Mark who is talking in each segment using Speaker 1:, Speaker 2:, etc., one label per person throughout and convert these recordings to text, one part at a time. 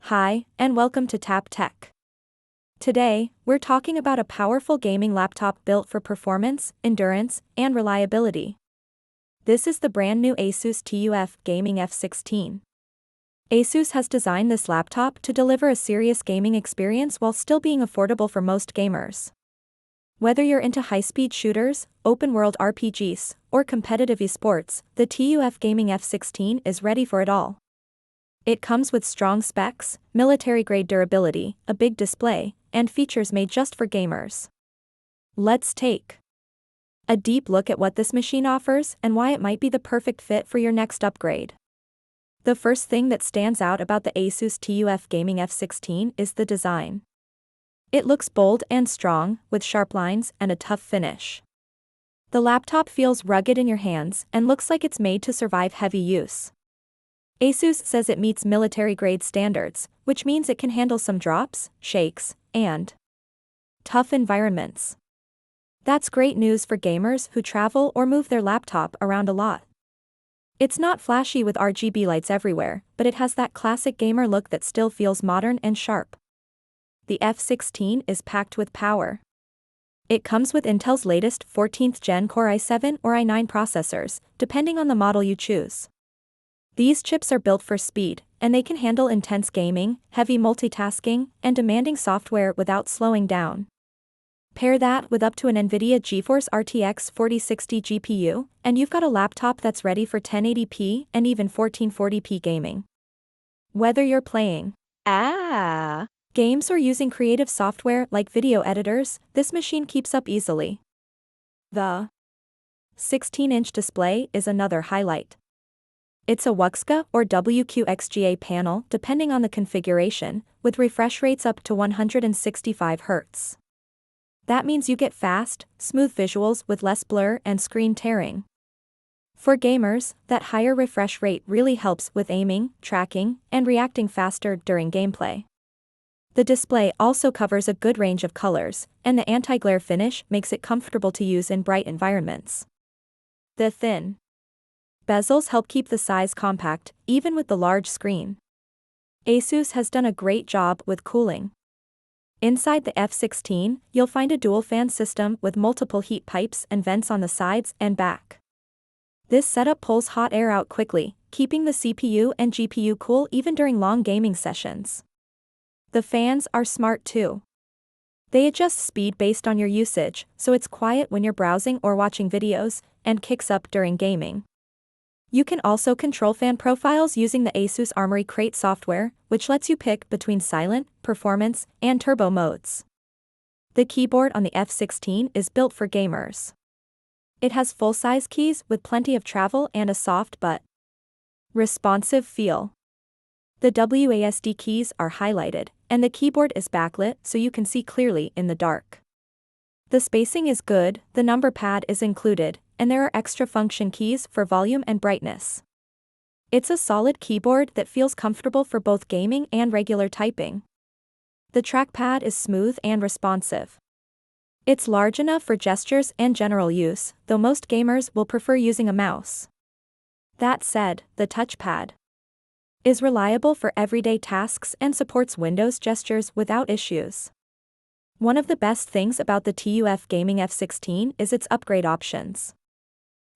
Speaker 1: Hi, and welcome to Tap Tech. Today, we're talking about a powerful gaming laptop built for performance, endurance, and reliability. This is the brand new ASUS TUF Gaming F16. ASUS has designed this laptop to deliver a serious gaming experience while still being affordable for most gamers. Whether you're into high-speed shooters, open-world RPGs, or competitive esports, the TUF Gaming F16 is ready for it all. It comes with strong specs, military-grade durability, a big display, and features made just for gamers. Let's take a deep look at what this machine offers and why it might be the perfect fit for your next upgrade. The first thing that stands out about the ASUS TUF Gaming F16 is the design. It looks bold and strong, with sharp lines and a tough finish. The laptop feels rugged in your hands and looks like it's made to survive heavy use. ASUS says it meets military-grade standards, which means it can handle some drops, shakes, and tough environments. That's great news for gamers who travel or move their laptop around a lot. It's not flashy with RGB lights everywhere, but it has that classic gamer look that still feels modern and sharp. The F16 is packed with power. It comes with Intel's latest 14th Gen Core i7 or i9 processors, depending on the model you choose. These chips are built for speed, and they can handle intense gaming, heavy multitasking, and demanding software without slowing down. Pair that with up to an NVIDIA GeForce RTX 4060 GPU, and you've got a laptop that's ready for 1080p and even 1440p gaming. Whether you're playing games or using creative software like video editors, this machine keeps up easily. The 16-inch display is another highlight. It's a WXGA or WQXGA panel depending on the configuration, with refresh rates up to 165 Hz. That means you get fast, smooth visuals with less blur and screen tearing. For gamers, that higher refresh rate really helps with aiming, tracking, and reacting faster during gameplay. The display also covers a good range of colors, and the anti-glare finish makes it comfortable to use in bright environments. The thin bezels help keep the size compact, even with the large screen. ASUS has done a great job with cooling. Inside the F16, you'll find a dual-fan system with multiple heat pipes and vents on the sides and back. This setup pulls hot air out quickly, keeping the CPU and GPU cool even during long gaming sessions. The fans are smart too. They adjust speed based on your usage, so it's quiet when you're browsing or watching videos, and kicks up during gaming. You can also control fan profiles using the ASUS Armory Crate software, which lets you pick between silent, performance, and turbo modes. The keyboard on the F16 is built for gamers. It has full-size keys with plenty of travel and a soft but responsive feel. The WASD keys are highlighted, and the keyboard is backlit so you can see clearly in the dark. The spacing is good, the number pad is included, and there are extra function keys for volume and brightness. It's a solid keyboard that feels comfortable for both gaming and regular typing. The trackpad is smooth and responsive. It's large enough for gestures and general use, though most gamers will prefer using a mouse. That said, the touchpad is reliable for everyday tasks and supports Windows gestures without issues. One of the best things about the TUF Gaming F16 is its upgrade options.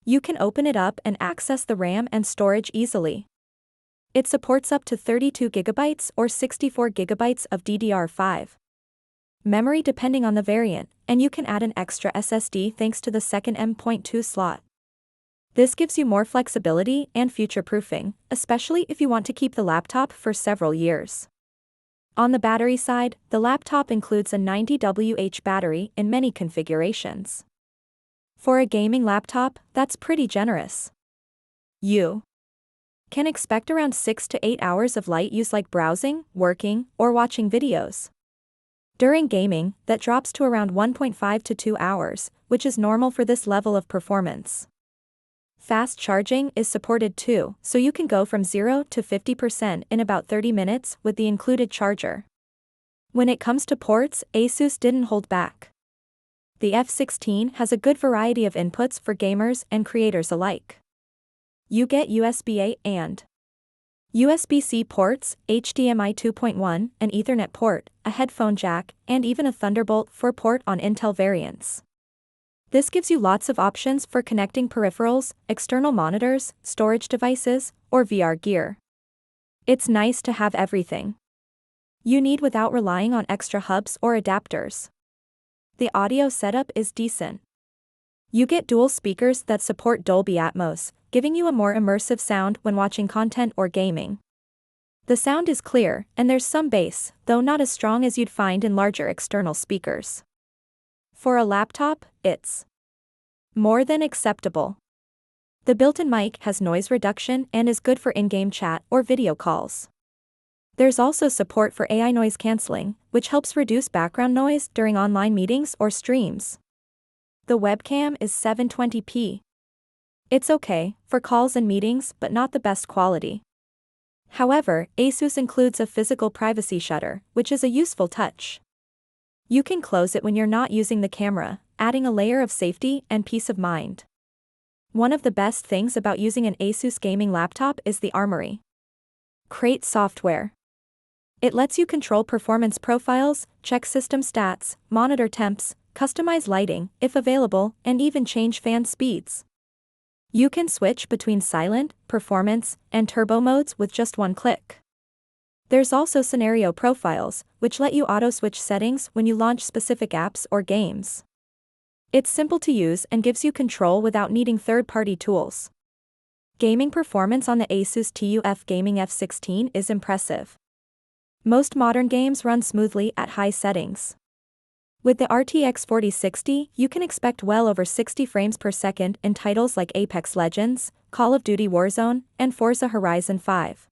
Speaker 1: You can open it up and access the RAM and storage easily. It supports up to 32 GB or 64 GB of DDR5 memory depending on the variant, and you can add an extra SSD thanks to the second M.2 slot. This gives you more flexibility and future-proofing, especially if you want to keep the laptop for several years. On the battery side, the laptop includes a 90 mAh battery in many configurations. For a gaming laptop, that's pretty generous. You can expect around 6 to 8 hours of light use like browsing, working, or watching videos. During gaming, that drops to around 1.5 to 2 hours, which is normal for this level of performance. Fast charging is supported too, so you can go from 0 to 50% in about 30 minutes with the included charger. When it comes to ports, ASUS didn't hold back. The F16 has a good variety of inputs for gamers and creators alike. You get USB-A and USB-C ports, HDMI 2.1, an Ethernet port, a headphone jack, and even a Thunderbolt 4 port on Intel variants. This gives you lots of options for connecting peripherals, external monitors, storage devices, or VR gear. It's nice to have everything you need without relying on extra hubs or adapters. The audio setup is decent. You get dual speakers that support Dolby Atmos, giving you a more immersive sound when watching content or gaming. The sound is clear, and there's some bass, though not as strong as you'd find in larger external speakers. For a laptop, it's more than acceptable. The built-in mic has noise reduction and is good for in-game chat or video calls. There's also support for AI noise cancelling, which helps reduce background noise during online meetings or streams. The webcam is 720p. It's okay for calls and meetings, but not the best quality. However, ASUS includes a physical privacy shutter, which is a useful touch. You can close it when you're not using the camera, adding a layer of safety and peace of mind. One of the best things about using an ASUS gaming laptop is the Armory Crate software. It lets you control performance profiles, check system stats, monitor temps, customize lighting, if available, and even change fan speeds. You can switch between silent, performance, and turbo modes with just one click. There's also scenario profiles, which let you auto-switch settings when you launch specific apps or games. It's simple to use and gives you control without needing third-party tools. Gaming performance on the ASUS TUF Gaming F16 is impressive. Most modern games run smoothly at high settings. With the RTX 4060, you can expect well over 60 frames per second in titles like Apex Legends, Call of Duty Warzone, and Forza Horizon 5.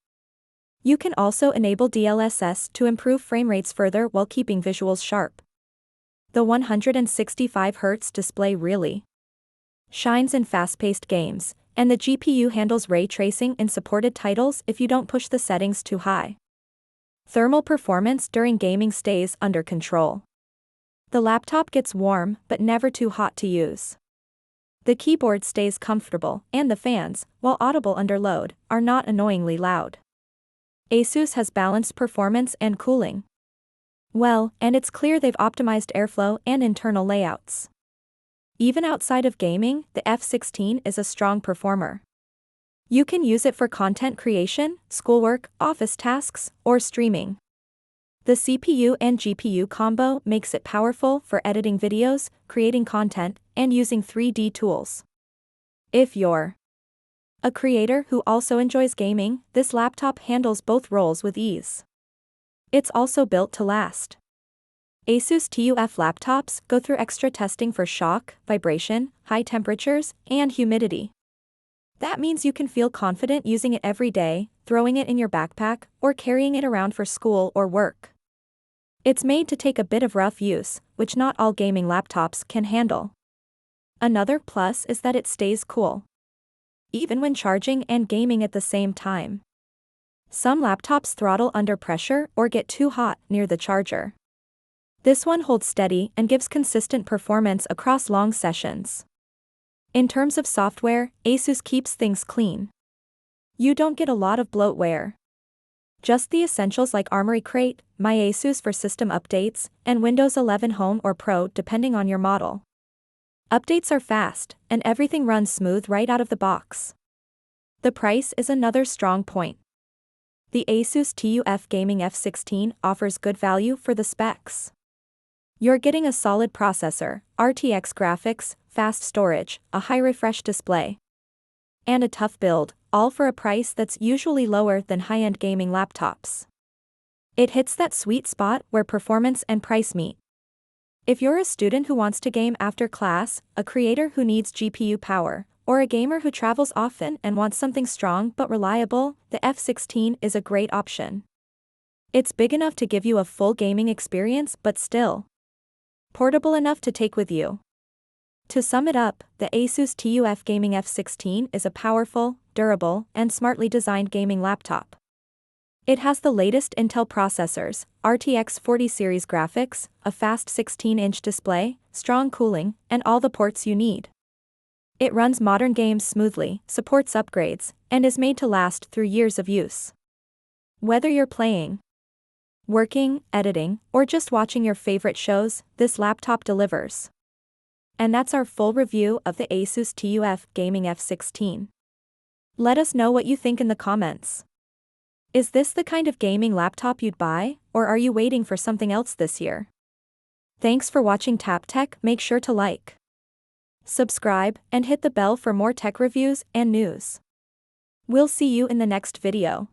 Speaker 1: You can also enable DLSS to improve frame rates further while keeping visuals sharp. The 165Hz display really shines in fast-paced games, and the GPU handles ray tracing in supported titles if you don't push the settings too high. Thermal performance during gaming stays under control. The laptop gets warm but never too hot to use. The keyboard stays comfortable, and the fans, while audible under load, are not annoyingly loud. ASUS has balanced performance and cooling well, and it's clear they've optimized airflow and internal layouts. Even outside of gaming, the F16 is a strong performer. You can use it for content creation, schoolwork, office tasks, or streaming. The CPU and GPU combo makes it powerful for editing videos, creating content, and using 3D tools. If you're a creator who also enjoys gaming, this laptop handles both roles with ease. It's also built to last. ASUS TUF laptops go through extra testing for shock, vibration, high temperatures, and humidity. That means you can feel confident using it every day, throwing it in your backpack, or carrying it around for school or work. It's made to take a bit of rough use, which not all gaming laptops can handle. Another plus is that it stays cool, even when charging and gaming at the same time. Some laptops throttle under pressure or get too hot near the charger. This one holds steady and gives consistent performance across long sessions. In terms of software, ASUS keeps things clean. You don't get a lot of bloatware. Just the essentials like Armory Crate, My ASUS for system updates, and Windows 11 Home or Pro depending on your model. Updates are fast, and everything runs smooth right out of the box. The price is another strong point. The ASUS TUF Gaming F16 offers good value for the specs. You're getting a solid processor, RTX graphics, fast storage, a high refresh display, and a tough build, all for a price that's usually lower than high-end gaming laptops. It hits that sweet spot where performance and price meet. If you're a student who wants to game after class, a creator who needs GPU power, or a gamer who travels often and wants something strong but reliable, the F16 is a great option. It's big enough to give you a full gaming experience but still portable enough to take with you. To sum it up, the ASUS TUF Gaming F16 is a powerful, durable, and smartly designed gaming laptop. It has the latest Intel processors, RTX 40 series graphics, a fast 16-inch display, strong cooling, and all the ports you need. It runs modern games smoothly, supports upgrades, and is made to last through years of use. Whether you're playing, working, editing, or just watching your favorite shows, this laptop delivers. And that's our full review of the ASUS TUF Gaming F16. Let us know what you think in the comments. Is this the kind of gaming laptop you'd buy, or are you waiting for something else this year? Thanks for watching Tap Tech. Make sure to like, subscribe, and hit the bell for more tech reviews and news. We'll see you in the next video.